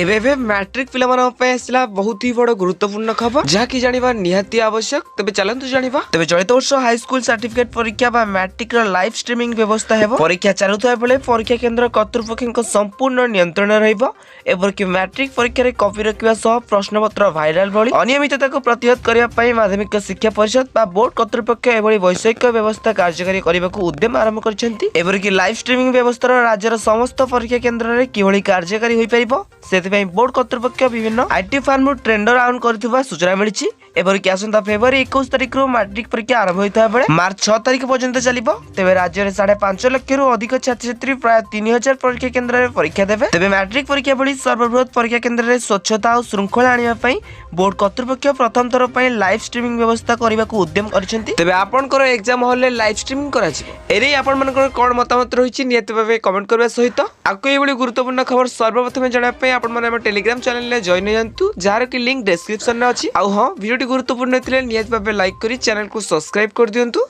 एबे मैट्रिक पिला बहुत ही बड़ गुरुत्वपूर्ण खबर जहाँकि जानिबा निहाती आवश्यक। तबे चलंतु जानिबा। तबे चलित वर्ष हाई स्कूल सर्टिफिकेट परीक्षा बा मैट्रिक रो लाइव स्ट्रीमिंग व्यवस्था हेबो। परीक्षा चालुथाय बेले परीक्षा केंद्र कर्तृपक्षक संपूर्ण नियंत्रण रहिबो। एबरकि मैट्रिक परीक्षा रे कॉपी रखिबा सह प्रश्नपत्र वायरल भली अनियमितता को प्रतिहत करिया पई माध्यमिक शिक्षा परिषद बा बोर्ड कर्तृपक्ष एभली वैषयिक व्यवस्था कार्यकारी करबाकू उद्यम आरंभ करछन्ती। एबरकि लाइव स्ट्रीमिंग व्यवस्था राज्यर समस्त परीक्षा केंद्र रे किभली कार्यकारी होई परिबो से बोर्ड कर्तृपक्ष विभिन्न आईटी फार्म टेंडर आउन कर सूचना मिली। एवरकि आसंता फेब्रुआरी 21 तारिख मैट्रिक परीक्षा आरंभ होता बेले मार्च 6 तारिख पर्यंत चलिबो। तेबे राज्य में 5.5 लाख रु अधिक छात्र छात्री प्राय 3000 परीक्षा केंद्र में परीक्षा देबे। तेबे मैट्रिक परीक्षा भली सर्वबृहत परीक्षा केंद्र में स्वच्छता और श्रृंखला आनिबा पई बोर्ड कर्तृपक्ष प्रथम थर पई लाइव स्ट्रीमिंग व्यवस्था करबाकू उद्यम करछन्ती। तेबे आपनकर एग्जाम हॉल रे लाइव स्ट्रीमिंग कराजिबो। एरे आपन मनकर कोन मतामत रहिछि नियत भाबे कमेंट करबा सहित आको एभली गुरुत्वपूर्ण खबर सर्वप्रथम जाना पई आपन माने हमर टेलीग्राम चैनल ले जॉइन हो जानतु जार की लिंक डिस्क्रिप्शन में अछि। आ हां वीडियो गुरुत्वपूर्ण थिले नियत भाबे लाइक करी चैनल को सब्सक्राइब कर दियंतु।